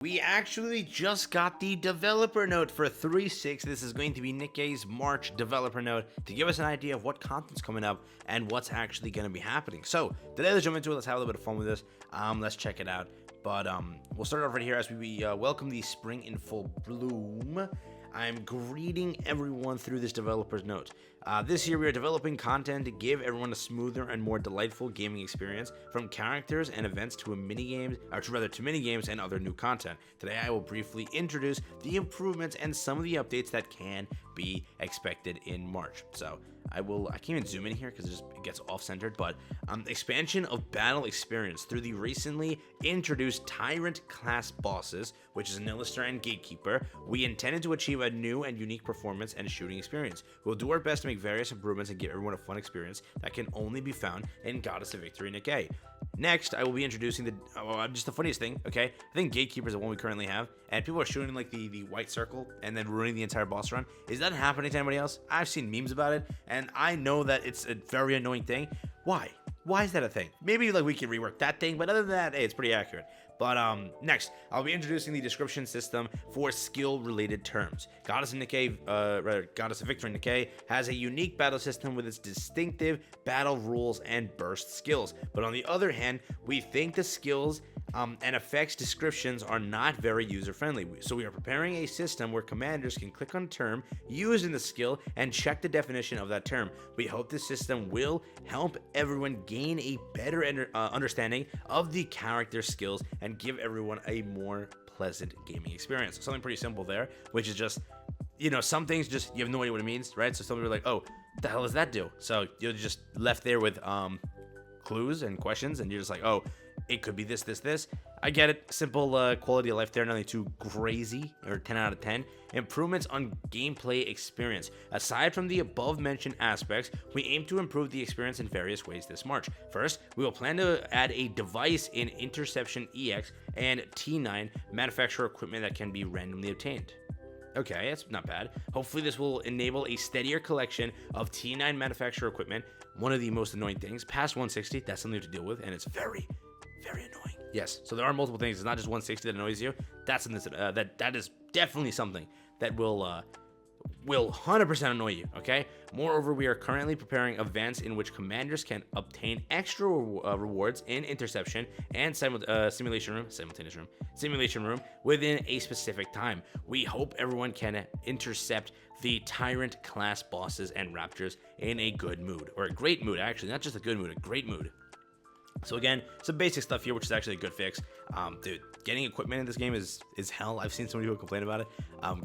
We actually just got the developer note for 3.6. This is going to be Nikke's March developer note to give us an idea of what content's coming up and what's actually going to be happening. So today, let's jump into it. Let's have a little bit of fun with this. Let's check it out. But we'll start off right here as we welcome the spring in full bloom. I'm greeting everyone through this developer's note. This year we are developing content to give everyone a smoother and more delightful gaming experience, from characters and events to minigames and other new content. Today I will briefly introduce the improvements and some of the updates that can be expected in March. So I can't even zoom in here because it gets off-centered, but expansion of battle experience through the recently introduced Tyrant class bosses, which is an Illustrator and Gatekeeper. We intended to achieve a new and unique performance and shooting experience. We'll do our best to make various improvements and give everyone a fun experience that can only be found in Goddess of Victory Nikke. Next, I will be introducing just the funniest thing, okay? I think Gatekeeper is the one we currently have, and people are shooting like the white circle and then ruining the entire boss run. Is that happening to anybody else? I've seen memes about it, and I know that it's a very annoying thing. Why? Why is that a thing? Maybe like we can rework that thing, but other than that, hey, it's pretty accurate. But next, I'll be introducing the description system for skill-related terms. Goddess of Victory Nikke has a unique battle system with its distinctive battle rules and burst skills. But on the other hand, we think the skills and effects descriptions are not very user-friendly. So we are preparing a system where commanders can click on a term used in the skill and check the definition of that term. We hope this system will help everyone gain a better understanding of the character skills and give everyone a more pleasant gaming experience. So something pretty simple there, which is just, some things just, you have no idea what it means, right? So some people are like, oh, what the hell does that do? So you're just left there with clues and questions, and you're just like, oh, it could be this, this, this. I get it. Simple quality of life there, nothing too crazy, or 10 out of 10. Improvements on gameplay experience. Aside from the above mentioned aspects, we aim to improve the experience in various ways this March. First, we will plan to add a device in Interception EX and T9 manufacturer equipment that can be randomly obtained. Okay, that's not bad. Hopefully this will enable a steadier collection of T9 manufacturer equipment. One of the most annoying things, past 160, that's something to deal with, and it's very, very annoying. Yes, so there are multiple things. It's not just 160 that annoys you. That is definitely something that will 100% annoy you, okay? Moreover, we are currently preparing events in which commanders can obtain extra rewards in interception and simulation room within a specific time. We hope everyone can intercept the Tyrant class bosses and raptors in a good mood, or a great mood, actually, not just a good mood, a great mood. So again, some basic stuff here, which is actually a good fix. Dude, getting equipment in this game is hell. I've seen some people complain about it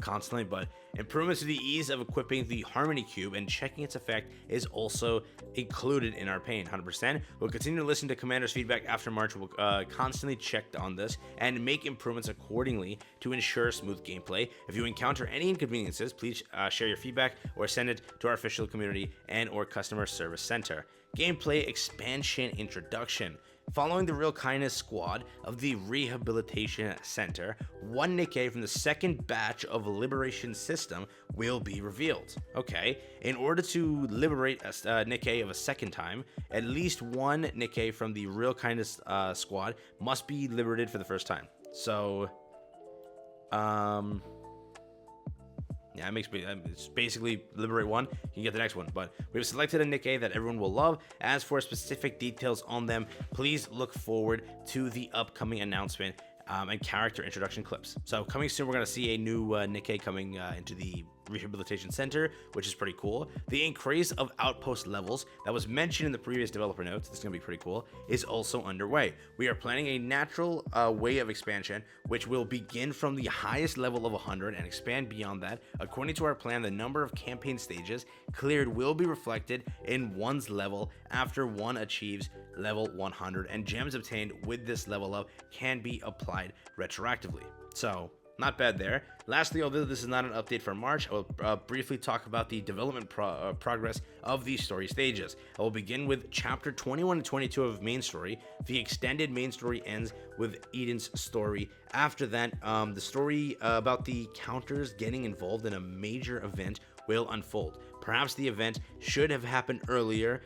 constantly, but improvements to the ease of equipping the Harmony Cube and checking its effect is also included in our pain, 100%. We'll continue to listen to Commander's feedback after March. We'll constantly check on this and make improvements accordingly to ensure smooth gameplay. If you encounter any inconveniences, please share your feedback or send it to our official community and or customer service center. Gameplay expansion introduction. Following the Real Kindness squad of the Rehabilitation Center, one Nikke from the second batch of Liberation System will be revealed. Okay, in order to liberate a Nikke of a second time, at least one Nikke from the Real Kindness squad must be liberated for the first time. So, yeah, it's basically liberate one, you can get the next one. But we've selected a Nikke that everyone will love. As for specific details on them, please look forward to the upcoming announcement and character introduction clips. So coming soon, we're going to see a new Nikke coming into the Rehabilitation Center, which is pretty cool. The increase of outpost levels that was mentioned in the previous developer notes, this is going to be pretty cool, is also underway. We are planning a natural way of expansion, which will begin from the highest level of 100 and expand beyond that. According to our plan, the number of campaign stages cleared will be reflected in one's level after one achieves level 100, and gems obtained with this level up can be applied retroactively. So, not bad there. Lastly, although this is not an update for March, I will briefly talk about the development progress of these story stages. I will begin with chapter 21 and 22 of main story. The extended main story ends with Eden's story. After that, the story about the counters getting involved in a major event will unfold. Perhaps the event should have happened earlier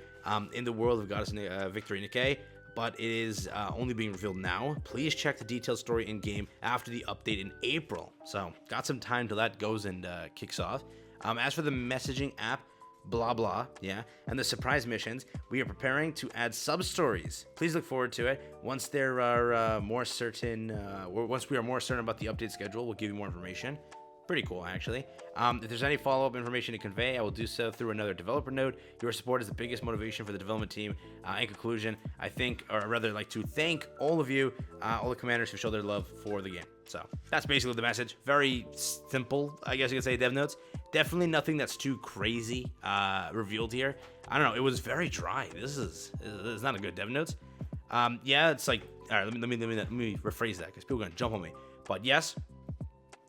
in the world of Goddess Victory Nikke, but it is only being revealed now. Please check the detailed story in game after the update in April. So got some time till that goes and kicks off. As for the messaging app, blah blah, yeah, and the surprise missions, we are preparing to add sub stories. Please look forward to it. Once there are more certain, once we are more certain about the update schedule, we'll give you more information. Pretty cool, actually. If there's any follow-up information to convey, I will do so through another developer note. Your support is the biggest motivation for the development team. In conclusion, I think, or rather, like to thank all of you, all the commanders who show their love for the game. So that's basically the message. Very simple, I guess you could say, dev notes. Definitely nothing that's too crazy revealed here. I don't know. It was very dry. This is not a good dev notes. Yeah, it's like, all right. Let me rephrase that because people are gonna jump on me. But yes,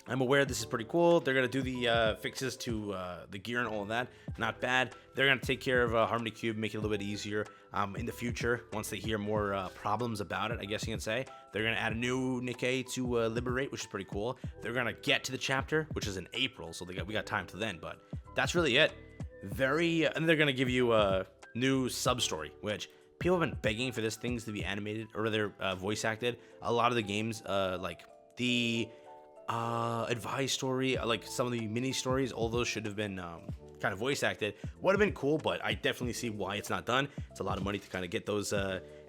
I'm aware this is pretty cool. They're going to do the fixes to the gear and all of that. Not bad. They're going to take care of Harmony Cube, make it a little bit easier in the future. Once they hear more problems about it, I guess you can say. They're going to add a new Nikke to Liberate, which is pretty cool. They're going to get to the chapter, which is in April, so we got time till then. But that's really it. And they're going to give you a new sub-story, which people have been begging for things to be animated, or rather voice acted. A lot of the games, like the advice story, like some of the mini stories, all those should have been kind of voice acted. Would have been cool, but I definitely see why it's not done. It's a lot of money to kind of get those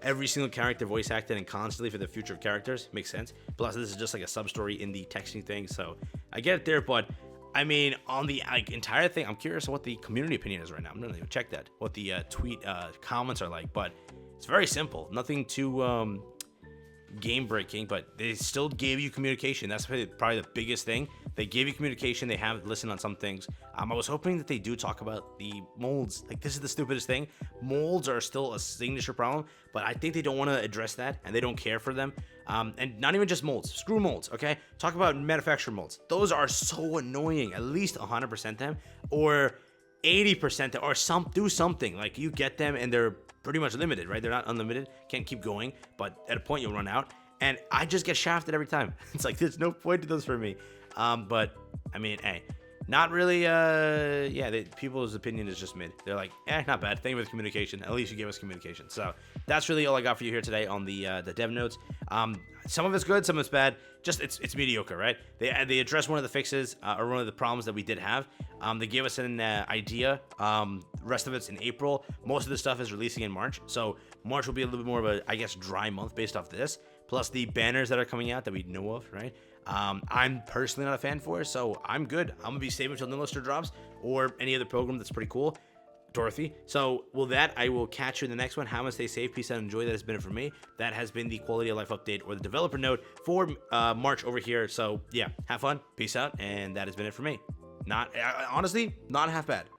every single character voice acted and constantly for the future of characters. Makes sense. Plus this is just like a sub story in the texting thing, so I get it there. But I mean, on the entire thing, I'm curious what the community opinion is right now. I'm gonna even check that, what the tweet comments are like. But it's very simple, nothing too game breaking, but they still gave you communication. That's probably the biggest thing. They gave you communication. They have listened on some things. I was hoping that they do talk about the molds. Like, this is the stupidest thing. Molds are still a signature problem, but I think they don't want to address that, and they don't care for them. And not even just molds. Screw molds, okay? Talk about manufacturer molds. Those are so annoying. At least 100% them, or 80% them, or do something. Like, you get them, and they're pretty much limited, right? They're not unlimited, can't keep going, but at a point you'll run out, and I just get shafted every time. It's like, there's no point to those for me. But I mean, hey, not really. Yeah, people's opinion is just mid. They're like, not bad. Thank you for the communication. At least you gave us communication. So that's really all I got for you here today on the dev notes. Some of it's good, some of it's bad. Just it's mediocre, right? They addressed one of the fixes or one of the problems that we did have. They gave us an idea. The rest of it's in April. Most of the stuff is releasing in March. So March will be a little bit more of a, I guess, dry month based off this. Plus the banners that are coming out that we know of, right? I'm personally not a fan for, so I'm good. I'm gonna be saving until Nilister drops or any other program that's pretty cool. Dorothy. So with that, I will catch you in the next one. How much stay safe, peace out, and enjoy. That has been it for me. That has been the quality of life update or the developer note for March over here. So yeah, have fun, peace out, and that has been it for me. Honestly, not half bad.